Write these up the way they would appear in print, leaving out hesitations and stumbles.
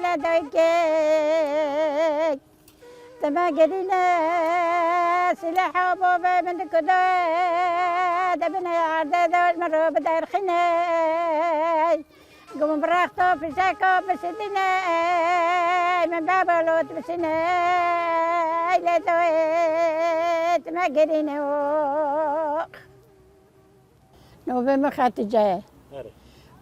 لديك تماجرنا سلاح بابا من كذا دبنا عدد مرة بدار خناي قوم براختو في ساكو بسدنا من بابا لوت بسنا لا تويت تماجرنا نوبه مخاطی جای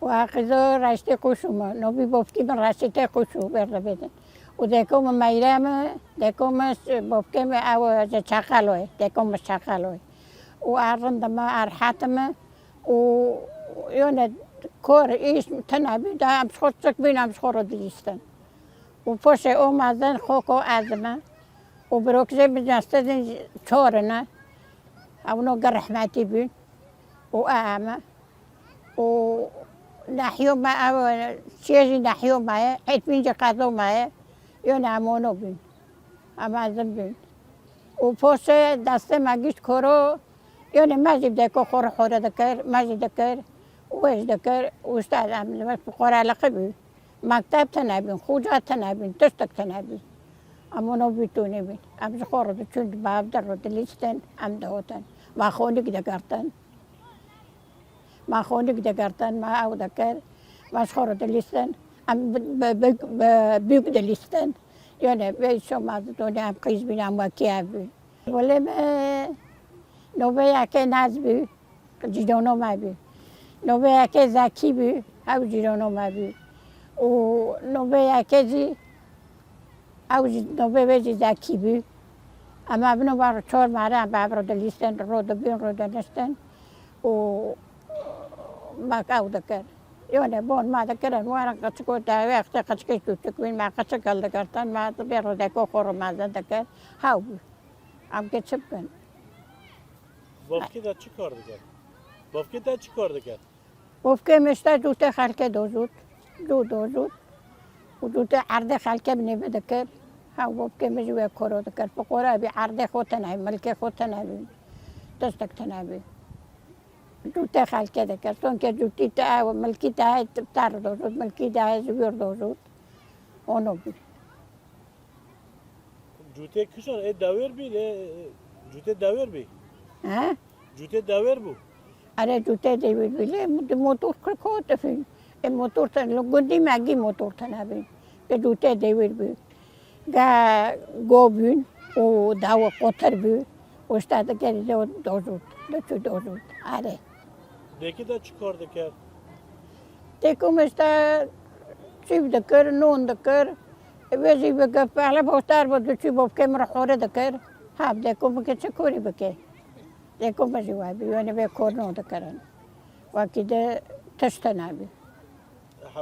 واقعا رشته کوشوم نوبی بافکی من رشته کوشو برده بدن و دکوم میرم دکوم بافکم او چاقلوه دکوم چاقلوه و آرندم آرحتم و یونه کار ایش تنابی دام شخصک بینم شخور دیستن و پس اومدن خوکو ازم و بروکزه بجستن چهارنه اونو گرحمتی بین و أعمى ونحيوم أو شيء نحيوم معي حيث بيجي قاضو معي ينامونو بين أما زنبين وفوسه دسته ماجيش كورو يعني ماجي بدكو خور خورة دكر ماجي دكر ويش دكر وستاد عمل بس بقرا لقبي مكتب تنابين خوجات تنابين تشتك تنابين أمونو بيتوني بين أم زخورة بتشوند باب درود ليستن أم دوتن ما خونك دكارتن ما خونك دكارتن ما أو دكر ما شخورة دليستن أم بيوك دليستن يعني بيشو ما توني أم قيس بين أم وكيابي ولا ما نوبيا كي ناز بي جيرونو ما بي نوبيا كي زاكي بي أو جيرونو ما بي ونوبيا كي جي أو نوبيا جي زاكي بي أما ابنو بارو چور مارا بابرو دليستن رودو بين رودو نستن و ما كاو دكر يعني بون ما دكرن وانا قصكو تا وقت قصكي تكوين ما قصكل دكرتن ما بيرو دكو خورو ما دكر هاو ام كتشبن بافکی دا چی کار دکرد؟ بافکی دا چی کار دکرد؟ بافکی مشتا دوته خلکه دوزود دوزود و دوته عرض خلکه بنی بدکر هاو بافکی مجوی کارو دکر فقورا بی عرض خود تنهی ملک خود تنهی دستک تنهی دوته خلکه دکر چون که دوتی تا و ملکی تا تر دوزود ملکی تا زبیر دوزود اونو بی جوته کشان داور بی جوته داور بی ها جوته داور بو آره جوته دیوید بیله موتور کرکوت فین موتور تن لگندی مگی موتور تنابین که جوته دیوید بی گا گوبین و داو قطر بی و استاد کردی دوزود دوزود آره دیکی دا چی کار دکرد؟ دیکم استا چیب دکر نون دکر ویزی بگه پهلا بختر بود چی بابکه مرا خوره دکر هم دیکم که چه کوری بکه دیکم بجواب بیونه به کار نو دکرن وقتی ده تشتنا بی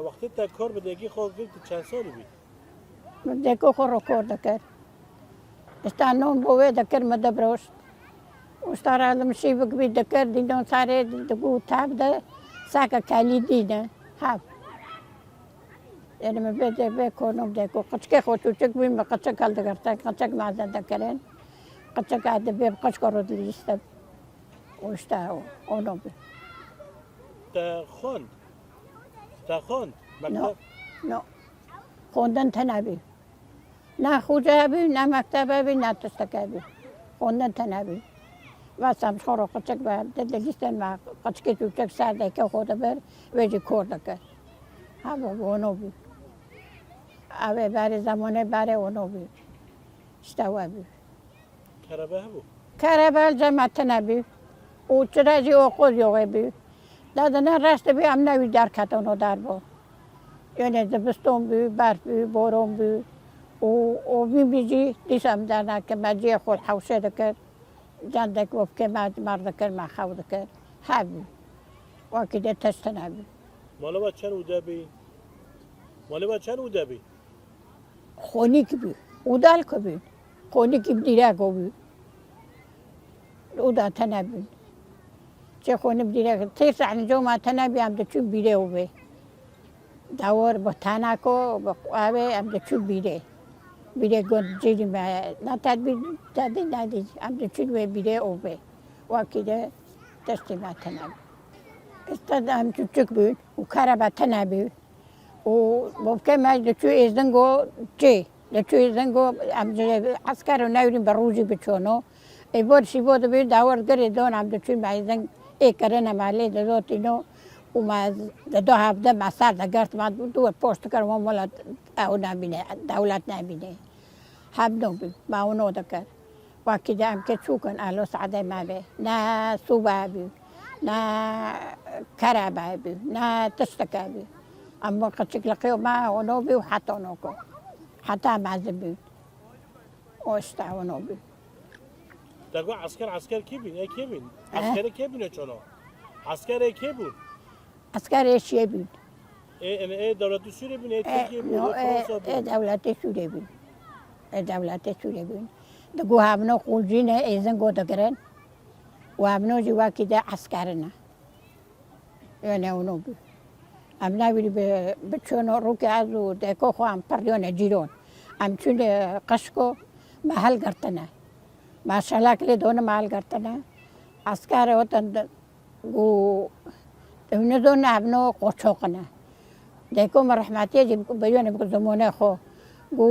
وقتی تا کار به دیگی خود گفت چند سالی بی؟ دیکو خورو کار دکر استا نون بوه دکر مدبروست استار علم شیبک بی دکر دیدن ساره دگو تاب ده ساکا کلی دیده هم یعنی من به کنم دیکو قچکه خودشو چک بیم قچک کل دکرتن قچک مازن دکرن قچک آده بیم قچک رو دلیستم وشتا اونو بی تا خوند نو مکتب خوندن تنابی نه خوجه بی نه مکتب بی نه تستکه بی خوندن تنابی واسم شورو قچک بر دلیستن ما قچکی تو چک سر دیکه خود بر ویجی کور دکر هم اونو بی اوه بر زمانه بر اونو بی اشتوا بی کربه بو کربل جمع تنابی او چرازی اوقوز یوغه بی دادنه رست بی هم نوی در کتانو در با یعنی زبستون بی برف بی بارون بی او بی بیجی دیسم در نکه مجی خود حوشه دکر جندک وفکه مرد کر ما خو دکر هبی وکی ده تشتنه بی مالا با چند اوده بی؟ مالا با چند اوده بی؟ خونیک بی اودال که بی خونیک دیره گو بی اودا تنه بی چه خونی دیره تیس عنجو ما تنه بی هم ده چون بیره او بی دور با تنه کو با قوه هم ده چون بیره بیره گند جیری ما نه تدبی ندید هم ده چون بیره او بی وکی ده تشتی ما تنه بی استاد هم چوچک بود و کارا با تنه بی و بابکه ما دچو ازدنگو چی دچو ازدنگو عسکر رو نوریم به روزی بچونو ای بود شی بود بی داور گری دون هم دچو ما ازدنگ ای کرن مالی دادینو و ما دو هفته مسار دگرت ما دو پست کردم مال او نبینه دولت نبینه هم نبی ما اونو دکر وقتی دام که چوکن آلو سعده ما به نه صوبه بی نه کربه بی نه تشتکه بی اما قصدك لقيو ما ونوبي وحتى نوكو حتى مع زبي واشتع ونوبي دقوا عسكر كيبين اي كيبين عسكر كيبين چونو عسكر اي كيبون عسكر ايش يبين اي دولة سوريا بين اي تركيا بين اي فرنسا اي بين دولة سوريا بين اي دولة سوريا بين دقوا هامنو خولجينه ايزن قو دقرن وهامنو جوا كده عسكرنا يعني ونوبي ام ناویلی به چون روی ازو دکو خوام پریون جیرون ام چون قشکو محل کرتنه ماشاءالله کلی دون محل کرتنه اسکار وطن گو دون ابنو قچوقنه دکو مرحمتی جیم بیونه بکو زمانه خو گو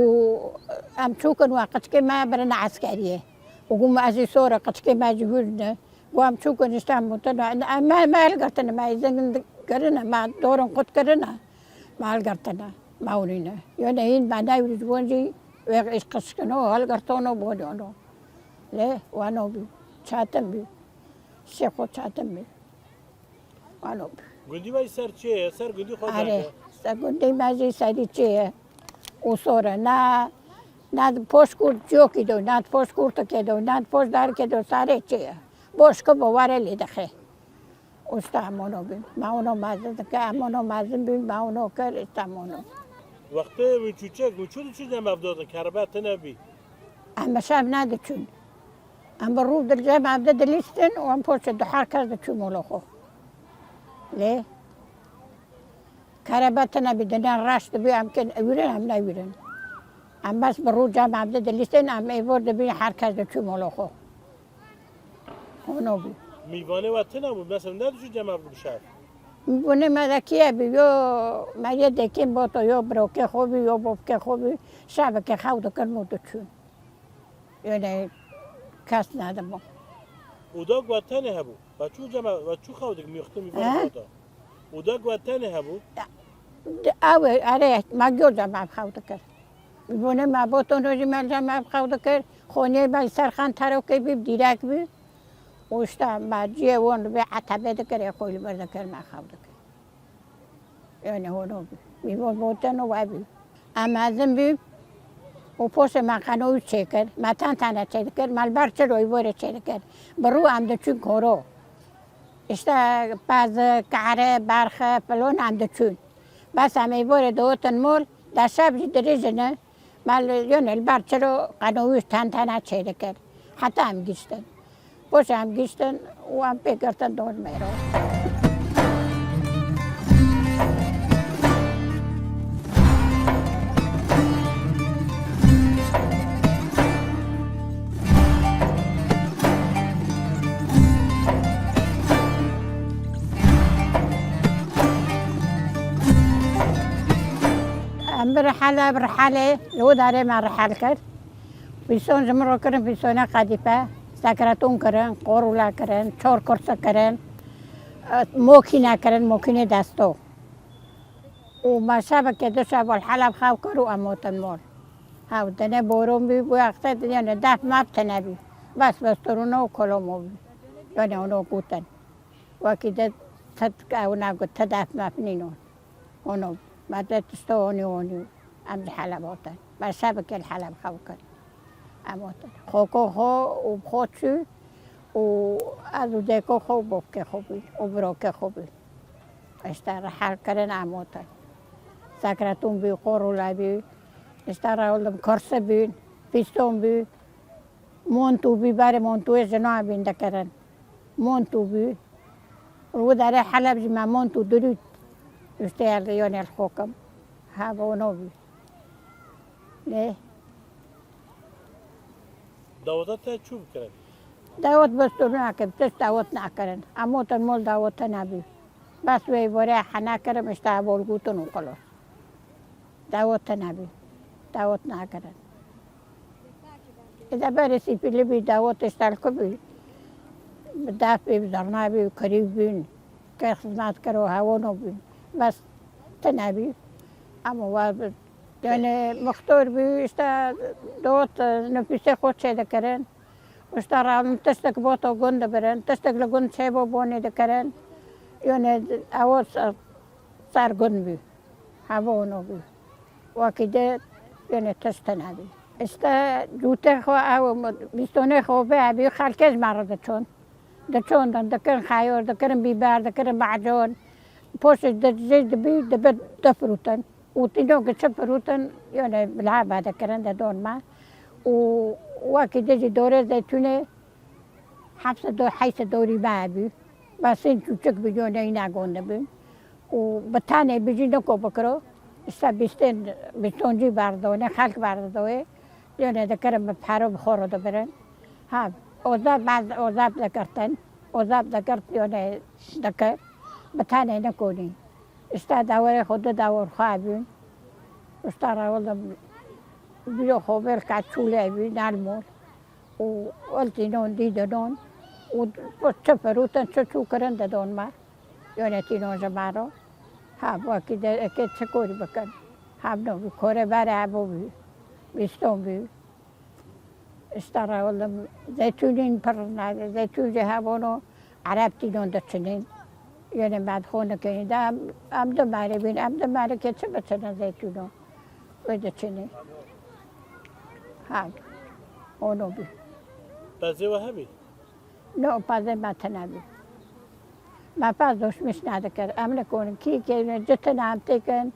ام چوکن وقت که ما برن عسکریه و گو ما ازی سوره قط که ما جبرنه گو ام چوکن استام متن ما محل کرتنه ما ایزن کرنا ما دورن خود کرنا مال کرتنا ماورینه یعنی این بعدای روزبونجی وقت ایش قشکنو حال کرتونو بودانو له وانو بی چاتم بی شکو چاتم بی وانو بی گندی وای سر چیه سر گندی خود آره سر گندی مازی سری چیه اوسوره نه پوشکور جوکی دو نه پوشکور تو که دو نه پوش دار که دو ساره چیه بوشکو بواره لیدخه استعمانو بیم ما اونو مازن که امانو مازن بیم ما اونو کر استعمانو وقتی وچوچه گوچود چیز نمافداد کربت نبی اما شب نده چون اما رو در جمع عبده دلیستن و هم پوچه دو حرکت چون مولوخو لی کربت نبی دنیا رشت بی هم که اویرن هم نویرن هم بس برو جمع عبده دلیستن هم ایورد بی حرکت چون مولوخو اونو بی میوانه وقتی نبود مثلا نداشت جمع بشه میبونه مدکیه بی یا مگه دکیم با تو یا بروکه خوبی یا بابکه خوبی شب که خود کن تو چون یعنی کس ندارم اودا گوتنه هبو بچو جمع بچو خودک میخته میوانه خدا اودا گوتنه هبو آره مگه جمع خود کرد میبونه ما با تو روزی من جمع خود کرد خونه بای سرخان ترو که بی دیرک بی وشتا ما جیوان به عتبه دکره خویل بردکر ما خود کرد یعنی هونو بی میبون بودن و بی اما زن بی و پوش ما قنوی چه کرد ما تنه چه کرد مال برچه روی باره چه کرد برو هم دچون کارو اشتا باز کاره برخه پلون هم دچون بس هم ایواره دوتن مول در شب دریجنه مال یعنی البرچه رو قنویش تنه چه کرد حتی هم گیشتن پوش هم گیشتن و هم پیکرتن دور میرو برحله لو داره ما رحل کرد بیسون زمرو کردن بیسونه قدیپه سکرتون کردن قرولا کردن چهار کرسه کردن موکینه کردن موکینه دستو و ما شب که دو شب الحلب خواهد کرد و اموتن مال ها دنه بارون بی وقت یعنی دف مبتنه بی بس ترونه و کلامو بی یعنی اونو گوتن وکی ده اونا گوت دف مبنینون اونو بعد تستووني وني أم الحلب وطن بعد شبك الحلب خوكن أموتن خوكو خو وبخوتشو وأذو ديكو خو بوكي خوبي وبروكي خوبي اشترى حال كرن أموتن سكرتون بي قرولا بي اشترى ولم كرسة بي فيستون بي مونتو بي باري مونتو جنوع بين دكرن مونتو بي وداري حلب جمع مونتو دريد يشتغل يوني الحكم هذا ونوبي ليه؟ دعوتها شو بكرن؟ دعوت بس تناكب تش دعوت ناكرن أموت المول دعوت نبي بس ويبوري حنا كرم اشتغل بولقوتن وخلاص دعوت نبی دعوت نکردن اذا برسی پیلی بی دعوتش تلک بی دفع بزرنا بی قریب بین که خدمت کرو هوانو بین بس تنبی اما وقت یعنی مختار بی اشتا دوت نفیسه خود چه دکرن اشتا رام تستک باتا گند برن تستک لگند چه با بانی دکرن یعنی اول سرگند بی هوانو بی وکیده یعنی تستنبی استا جوته خو او بیستونه خوبه ابی خالکش مرد چون دچون دکرن خیار دکرن بیبر دکرن معجون پوش دجاج بی دفروتن و تینو که چه فروتن یعنی بلعبه دکرن دون ما و وقتی دجی دوره زیتونه حبس دو حیث دوری بابی بس این چوچک بیجونه اینا گونده بین و بتانه بیجی نکو بکرو استا بیستونجی بردونه خلق بردوه یعنی دکرم بپرو بخورو دو برن ها اوزاب بعض اوزاب دکرتن اوزاب دکرت یعنی دکر بتانه نکنی استا دوره خود دور خوابین استا راول بیو خوبر کچوله بی نالمول و ولتی نون دیده نون و چه فروتن چه چو کرن دون ما یعنی تینون جمارو ها باکی که چه کوری بکن هم نو بی کوره بره ابو بی بیستون بی استراولم زیتونین پر نه زیتون جهابونو عرب تینون دچنین یعنی بعد خونه که این دام ام دماره بین ام دماره که چه بچنن زیتونو و دچنین ها اونو بی پزه و هبی نه پزه متنبی ما پس دوشمش ندکر ام نکنن کی که جت نام تکن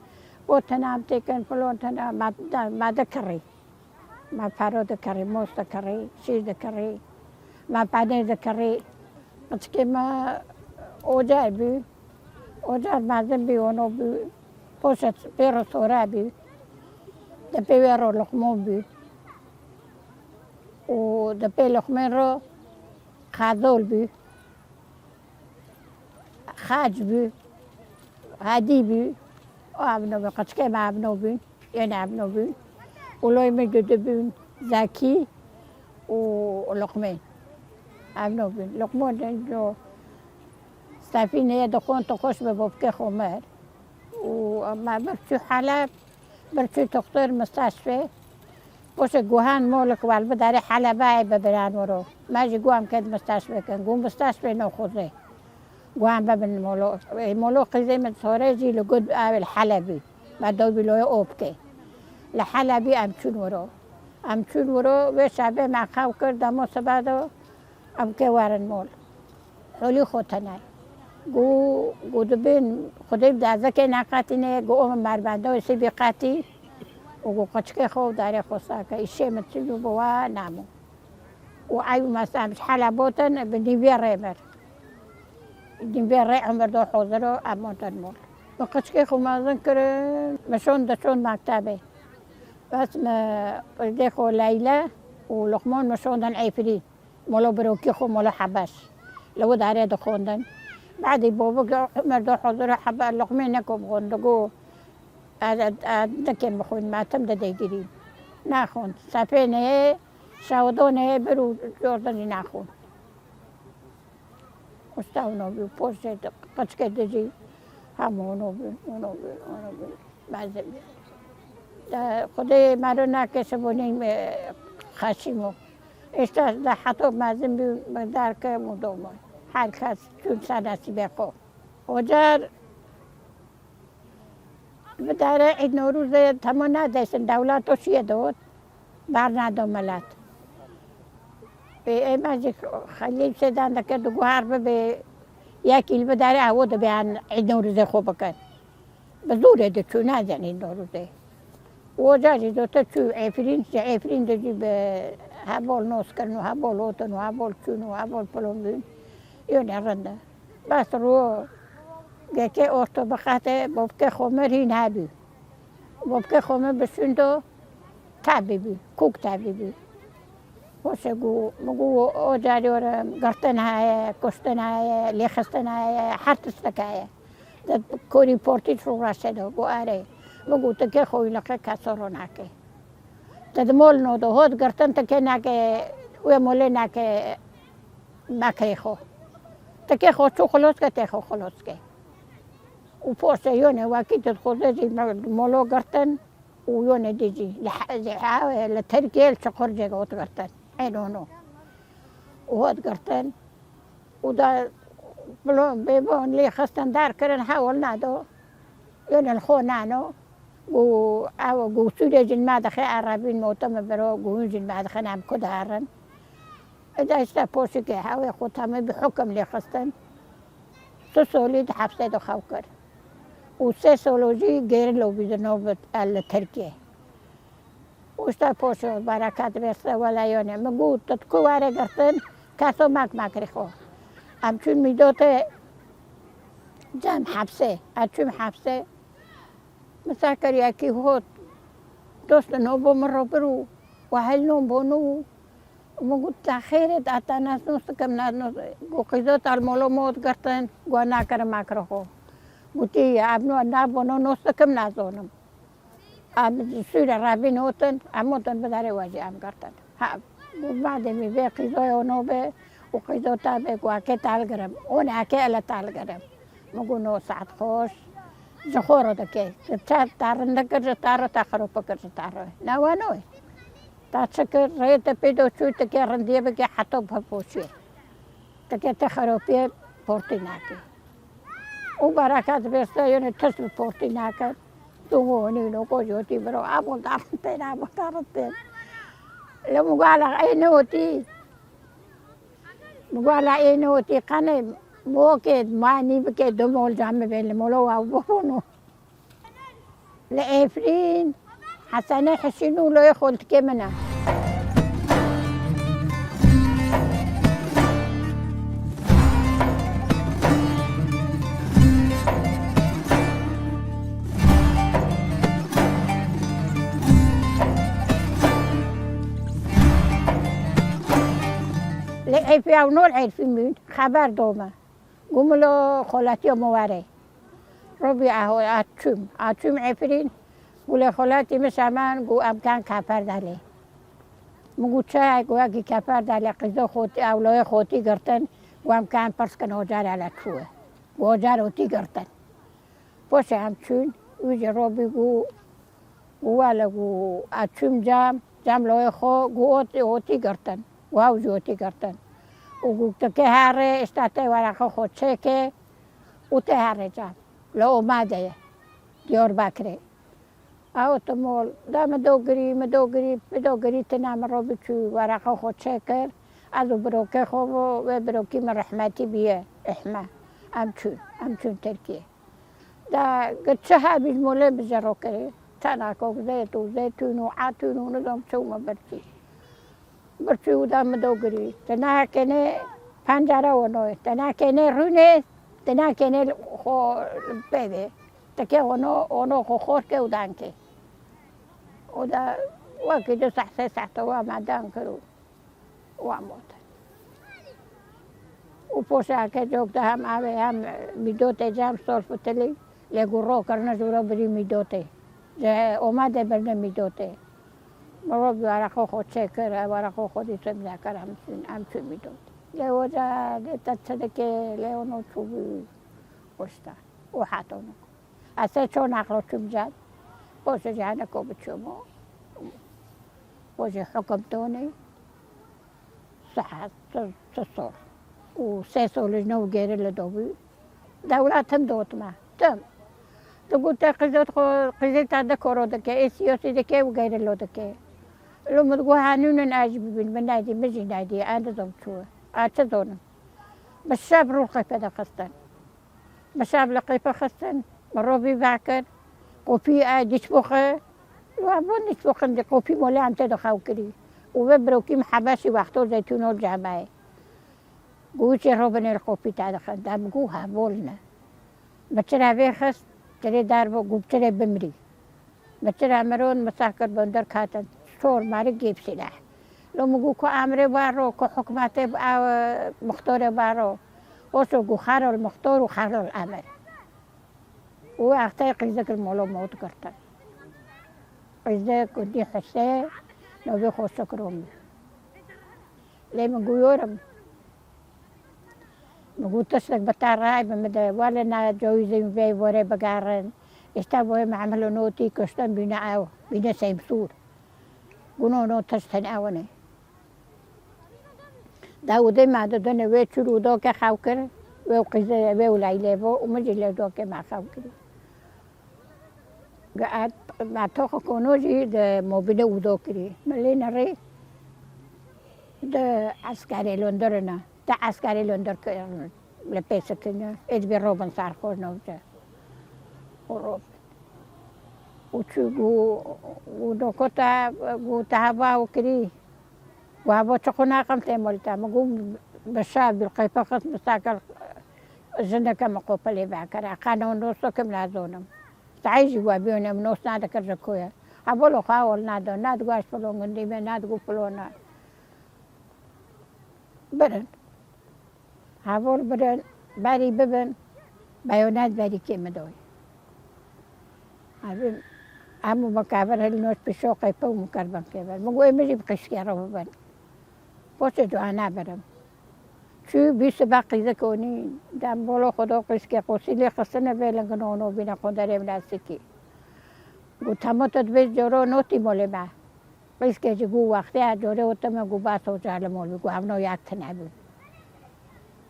بوت نام تکن فلان تنام ما دکری ما پرو دکری موست دکری چیز دکری ما پنیر دکری پس که ما اوجر بی اوجر مازن بی اونو بی پوشت پیرو سورا بی دپیورو لقمون بی و دپی لقمون رو خازول بی خاج بی هادی بی و ابنو بی قچکه ما ابنو بی یعنی ابنو بی ولوی میجوده بین زکی و لقمه ابنو بین لقمه جو سفینه دخون تخش به بابکه خمر و ما برچو حلب برچو دکتر مستشفى باشه گوهن مالک والب داره حلبه ببرن ورو ماجی گوهم کد مستشفى کن گوهم مستشفى نخوزه گوهم ببین مولو قیزه من ساره جی لگود اول حلبی و دو بلوی اوب که لحلبی امچون ورو و شبه مخاو کردم و سبادو ام که وارن مول حالی خودتنه گو دبین خودی بدازه که نقاطینه گو ام مربنده و سی بیقاطی و گو قچکه خود داره خوستا که ایشه متسیلو بوا نامو و ایو مثلا حلبوتن بنیوی ریمر نیوی ری عمر دو حوزرو امانتن مول و قچکه خود مازن کرن مشون مکتبه بس ما دخو ليلى ولقمان مشوندن عفريت مولو بروكي خو مولو حباش لو داري دخوندن بعد بابا مردو حضور حبا لقمان نكو بغندقو نكين بخون ما تم ديجري ناخون سفينه شاودونه برو جوردني ناخون استاونو بي پوشت قچكه دجي همونو بي مازم خدای مرا نکشه بونیم خشیمو اشتا ده حتی مازن بی درک مدومان هر کس چون سنسی بخو اوجر بداره عید نوروز تمام نداشتن دولت و شیه داد بر ندام ملت به ماجی خلیل شدن دکه دو گوهر به یکیل بداره عود بیان عید نوروز خوب کن به زوره ده چون نزن عید نوروزه وجاجي دوتا شو عفرين دجي هبول نوس كرنو هبول اوتن وهبول شنو هبول بلومبين يوني رندا بس رو گكي اورتو بخاطه بوبكي خمر هين هابي بوبكي خمر بشندو تابيبي كوك تابيبي وشگو مگو اوجاجي ورا گرتن هاي كشتن هاي ليخستن هاي حرتستك هاي كوري بورتي شو راشدو گو آره بگو تکه خوی لقه کسارو نکه تدمول نو دو هود گرتن تکه نکه و موله نکه بکری خو تکه خو چو خلاص که تکه خلاص که و پوسته یونه وکی تدخوزه زی مولو گرتن و یونه دیجی لترکیل چقر جگه هود گرتن اینونو و هود گرتن و دا بیبون لی خستن دار کرن حول ندو یونه الخو نانو گو سوره جن ما دخل عربین موتم برو گوین جن ما دخل نام کدارن اذا استا پوشی که هوا خود همه به حکم لی خستن 3 سالی ده حبسه دو خو کرد و 3 سالوجی گیر لو بید نوبت ترکیه وشتا پوشی برکت برسه ولی یونه مگو تدکو واره گرتن کسو مک ریخو همچون میدوته جمع حبسه همچون حبسه مثلا کر یکی هود دوست نو بمر برو و هل نو بونو مگو تخیرت آتا ناس نوست کم ناس نوست گو قیزات المولو موت گرتن گو ناکر مکر خو گوتی ابنو نا بونو نوست کم نازونم اب سویر رابین هوتن اموتن بداره واجی ام گرتن بعد می به قیزای اونو به و قیزاتا به گو اکه تال گرم اون اکه الا تال گرم مگو نو ساعت خوش زخورو دکه چه تارنده کر تارو تاخرو پکر تارو نوانوی تا چکر ریت پیدو چوی تکه رندیه بگه حتی بپوشوی تکه تخرو پی پورتی ناکی او برکت برسته یونه تس پورتی ناکد تو مونینو کو جوتی برو آبو دارتین لمگو علا اینه ہوتی مگو علا اینه ہوتی قنه موكد ماني بكي دمول جامع بين المولو وبونو لإفرين حسنة حسينو لو يخلت كمنا لإفرين أو نول عرفين خبر دوما قوملو خالتي مواري ربي اتشم عفرين ولا خالتي مسامان قو امكان كفر دالي مگو چه گویا کی کفر دالي قضا خوتي اولای خوتي گرتن و امکان پرس کن هجار على چوه و هجار هوتي گرتن پوش همچون ویج ربي گو والا گو اتشم جام لای خو گو هوتي گرتن واو جوتي گرتن و که هره استاته ورقه خود چه که او ته هره جام لو اومده دیار بکره او تمول دا مدوگری تنام رو بچو ورقه خود چه کر از بروکه خوب و بروکی من رحمتی بیه احمه همچون ترکیه دا گچه ها بیش موله بزرو کره تناکو زیتون و عطون و نظام چوما برچی دا مدوگری تنها کنه پنجره و نوی تنها کنه رونه تنها کنه خو بیده تکه اونو خو خوش که ودن که و دا وکی دو سحته و آمدن کرو و آموده و پوشه که جوکته هم آوه هم میدوته جام سال فتلی لگو رو کرنه جورا بری میدوته اومده برنه میدوته مرا ورقه خود چه کرد ورقه خودی سمزه کرد همچون میدود لیو جا لیتا چدکه لیو نو چوبی خوشتا و حتونو اصلا چون اقلا چوب جد باشه جهنه که بچومو باشه حکم تونی صحت 3 سال و 3 سالش نو گیره لدوبی دولت هم دوت ما تم تو گوته قیزت دکارو دکه ای سیاسی دکه و گیره لو دکه لو مدگو هنون عجیب بین من نایدی مجی نایدی اندازم چوه چه دونم بشاب رو قیفه دا خستن بشاب لقیفه خستن مروبی باکر قوپی دیش بخه لو ابون دیش بخن دی قوپی مولی همته دا خو کری و ببروکی محبشی وقتو زیتون و جمعه گوچه رو بنیر قوپی تا دخن دم گوها بولنه بچه رو خست چره در گوب چره بمری بچه امرون مساکر بندر کاتن شور ماری گیب سلاح لو مگو که امر بارو که حکمت مختار بارو وشو گو خرال مختار و خرال امر و وقتی قیزک المولو موت کرتن قیزه کندی حسه نوی خوش کرم لیم گویورم مگو تسلک بتر رای بمده ولی نه جایزه وی وره بگرن استا وای معمل نوتی کشتن بینه او بینه سیمسور گونو نو تستن اوانه داوده معددن وی چرودا که خو کرد و قیزه و لیله و مجله دا که ما خو کرد قعد ما تاخو کنوجی ده مبینه اودا کری ملی نری ده عسکری لندرنا ده عسکری لندر کردن لپیس کنه اد بی روبن سرخور نوجه روب و چو گو دو کتا گو تهوا و کری و هوا چخو ناقم تیمالتا مگو بشاب بالقیفه قسم بساکل زندك مقوبلي باكر قانون نوسو كم لازونم تعيش وابيونم نوس نادا كركويا أبولو خاول نادا ناد غاش فلون عندي من ناد غو فلونا بدن هاول بدن باري ببن بايونات باري كيما دوي أبي أمو مكابر هالنوش بشوقي بو مكربن كبر مقوي مجي بقشكي ربن بوسدو أنا برم چی بیست باقی زکنی دم بالا خدا قشکی قصیلی خسته بیلنگ نونو بینا خودریم نزدیکی گو تماتت بیش جورو نوتی مال ما قشکی جو وقتی جوره اوتم گو باس و جال مال گو همنا یک تنبی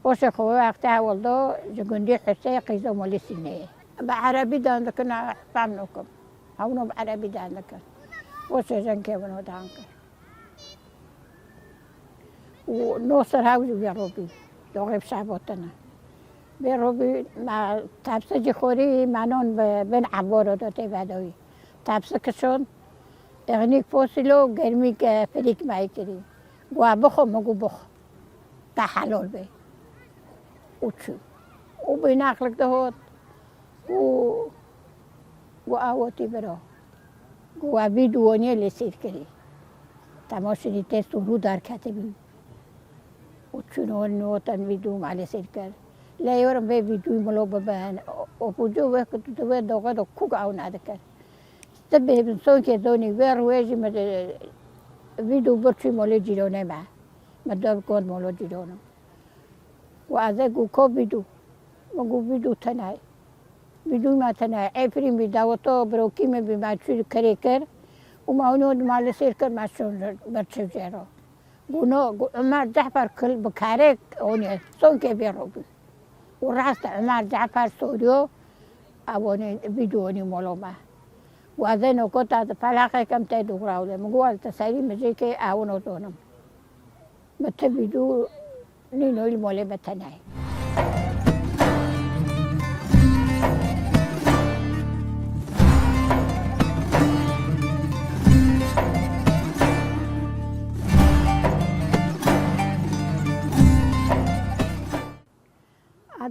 باشه خواه وقتی اول دو جگندی حسه قیزا مالی سینه به عربی داندکن فهم نکم همونو به عربی داندکن باشه جنگه بنو داندکن و نوستر هاوزی بیروبی دوغیب شعباتنا بیروبی ما تبسه جی خوری منون بین عبارو داده بدایی تبسه کشون اغنیک پوسیلو گرمی که فریک مایی کری گوه بخو مگو بخو تا حلال بی او چو او بی نقلک دهود گو آواتی برا گوه بی دوانی لسیر کری تماشنی تست رو در کتبی وچنون نوتن ویدوم على سيركل لا يورم بي ویدوم ملو ببان او بوجو وقت تو دوغه دو کوک او نادکر تبه بنسون که دونی ور ویجی مد ویدو برچی مولي جيرونه ما مدام كون مولو جيرونه وازه گو کو ویدو مگو ویدو تنای ویدو ما تنای افریم بی داوتو بروکی می بی ما چی کری کر و ما اونو مال سيركل ما شون برچو جرو گونو عمر جعفر كل بكارك اوني سون كي بيروبي وراست عمر جعفر سوريو اوني فيديوني مولوما وأذن كنت فلاقي كم تدو راولي مقول تسالي مزيكي اونو دونم متبيدو نينو المولي بتناي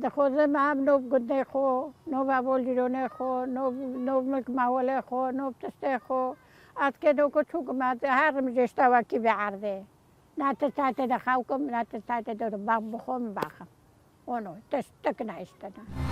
هذا خوزه ما هم نوب قدني خو نوب أول جيروني خو نوب ملك ماولي خو نوب تستي خو عاد كده كتشوك ما هر مجشتا وكي بعرضه ناتستاتي دخاوكم ناتستاتي دور باق بخوم باخم ونو تشتكنا اشتنا